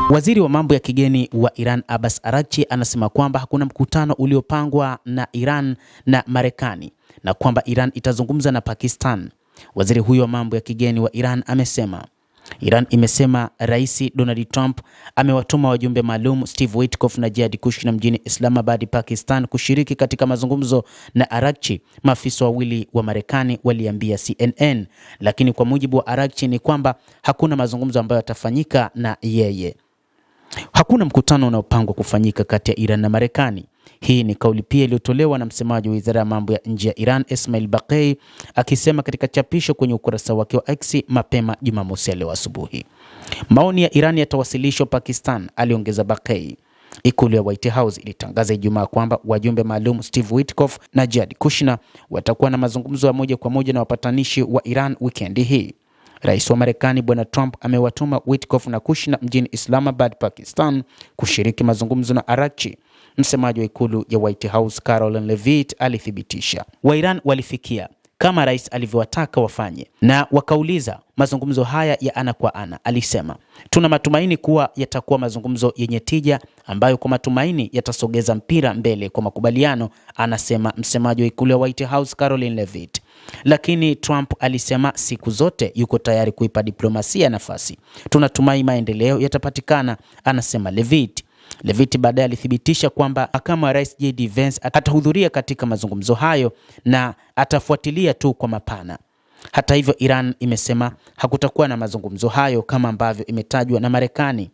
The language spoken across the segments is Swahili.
Waziri wa mambo ya kigeni wa Iran Abbas Araghchi anasema kwamba hakuna mkutano uliopangwa na Iran na Marekani na kwamba Iran itazungumza na Pakistan. Waziri huyo wa mambo ya kigeni wa Iran amesema Iran imesema Rais Donald Trump amewatuma wajumbe maalum Steve Witkoff na Jared Kushner mjini Islamabad, Pakistan kushiriki katika mazungumzo na Araghchi. Maafisa wawili wa Marekani waliambia CNN, lakini kwa mujibu wa Araghchi ni kwamba hakuna mazungumzo ambayo yatafanyika na yeye. Hakuna mkutano unaopangwa kufanyika kati ya Iran na Marekani. Hii ni kauli pia iliyotolewa na msemaji wa Wizara ya Mambo ya Nje ya Iran Esmail Baqei akisema katika chapisho kwenye ukurasa wake wa X mapema Jumamosi leo asubuhi. Maoni ya Iran yatawasilishwa Pakistan, aliongeza Baqei. Ikulu ya White House ilitangaza Ijumaa kwamba wajumbe maalum Steve Witkoff na Jared Kushner watakuwa na mazungumzo ya moja kwa moja na wapatanishi wa Iran wikendi hii. Rais wa Marekani Bwana Trump amewatuma Witkoff na Kushner mjini Islamabad, Pakistan kushiriki mazungumzo na Araghchi. Msemaji wa ikulu ya White House Caroline Leavitt alithibitisha wa Iran walifikia kama rais alivyowataka wafanye na wakauliza mazungumzo haya ya ana kwa ana. Alisema tuna matumaini kuwa yatakuwa mazungumzo yenye tija ambayo kwa matumaini yatasogeza mpira mbele kwa makubaliano, anasema msemaji wa ikulu ya White House Caroline Leavitt. Lakini Trump alisema siku zote yuko tayari kuipa diplomasia nafasi. Tunatumai maendeleo yatapatikana, anasema Leavitt. Leavitt baadaye alithibitisha kwamba kama Rais JD Vance atahudhuria katika mazungumzo hayo na atafuatilia tu kwa mapana. Hata hivyo, Iran imesema hakutakuwa na mazungumzo hayo kama ambavyo imetajwa na Marekani.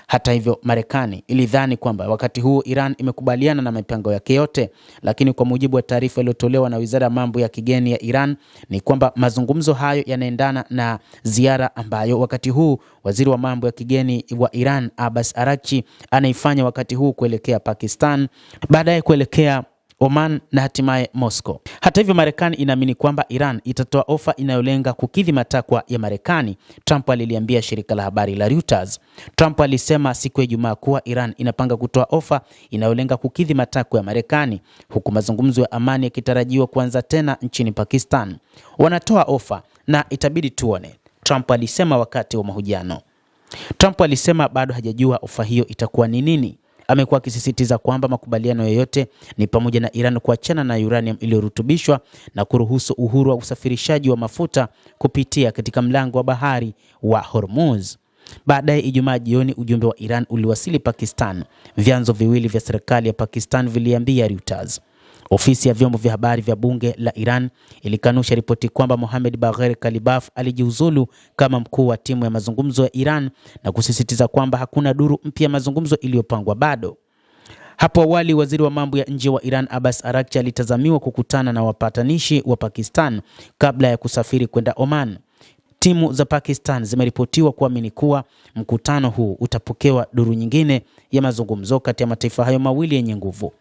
Hata hivyo, Marekani ilidhani kwamba wakati huu Iran imekubaliana na mipango yake yote, lakini kwa mujibu wa taarifa iliyotolewa na Wizara ya Mambo ya Kigeni ya Iran ni kwamba mazungumzo hayo yanaendana na ziara ambayo wakati huu Waziri wa Mambo ya Kigeni wa Iran Abbas Araghchi anaifanya wakati huu kuelekea Pakistan, baadaye kuelekea Oman na hatimaye Moscow. Hata hivyo, Marekani inaamini kwamba Iran itatoa ofa inayolenga kukidhi matakwa ya Marekani, Trump aliliambia shirika la habari la Reuters. Trump alisema siku ya Ijumaa kuwa Iran inapanga kutoa ofa inayolenga kukidhi matakwa ya Marekani, huku mazungumzo ya amani yakitarajiwa kuanza tena nchini Pakistan. Wanatoa ofa na itabidi tuone, Trump alisema wakati wa mahojiano. Trump alisema bado hajajua ofa hiyo itakuwa ni nini. Amekuwa akisisitiza kwamba makubaliano yoyote ni pamoja na Iran kuachana na uranium iliyorutubishwa na kuruhusu uhuru wa usafirishaji wa mafuta kupitia katika mlango wa bahari wa Hormuz. Baadaye Ijumaa jioni, ujumbe wa Iran uliwasili Pakistan, vyanzo viwili vya serikali ya Pakistan viliambia Reuters. Ofisi ya vyombo vya habari vya bunge la Iran ilikanusha ripoti kwamba Mohammad Bagher Kalibaf alijiuzulu kama mkuu wa timu ya mazungumzo ya Iran na kusisitiza kwamba hakuna duru mpya ya mazungumzo iliyopangwa bado. Hapo awali, waziri wa mambo ya nje wa Iran Abbas Araghchi alitazamiwa kukutana na wapatanishi wa Pakistan kabla ya kusafiri kwenda Oman. Timu za Pakistan zimeripotiwa kuamini kuwa mkutano huu utapokewa duru nyingine ya mazungumzo kati ya mataifa hayo mawili yenye nguvu.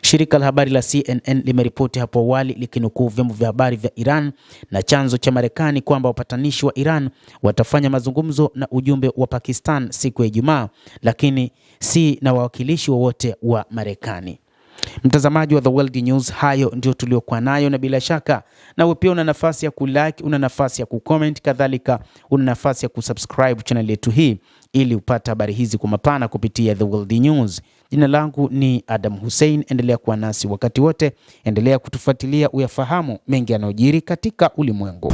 Shirika la habari la CNN limeripoti hapo awali likinukuu vyombo vya habari vya Iran na chanzo cha Marekani kwamba wapatanishi wa Iran watafanya mazungumzo na ujumbe wa Pakistan siku ya Ijumaa, lakini si na wawakilishi wowote wa Marekani. Mtazamaji wa The World News, hayo ndio tuliokuwa nayo, na bila shaka na wewe pia una nafasi ya kulike, una nafasi ya kucomment, kadhalika una nafasi ya kusubscribe channel yetu hii ili upate habari hizi kwa mapana kupitia The World News. Jina langu ni Adam Hussein, endelea kuwa nasi wakati wote, endelea kutufuatilia uyafahamu mengi yanayojiri katika ulimwengu.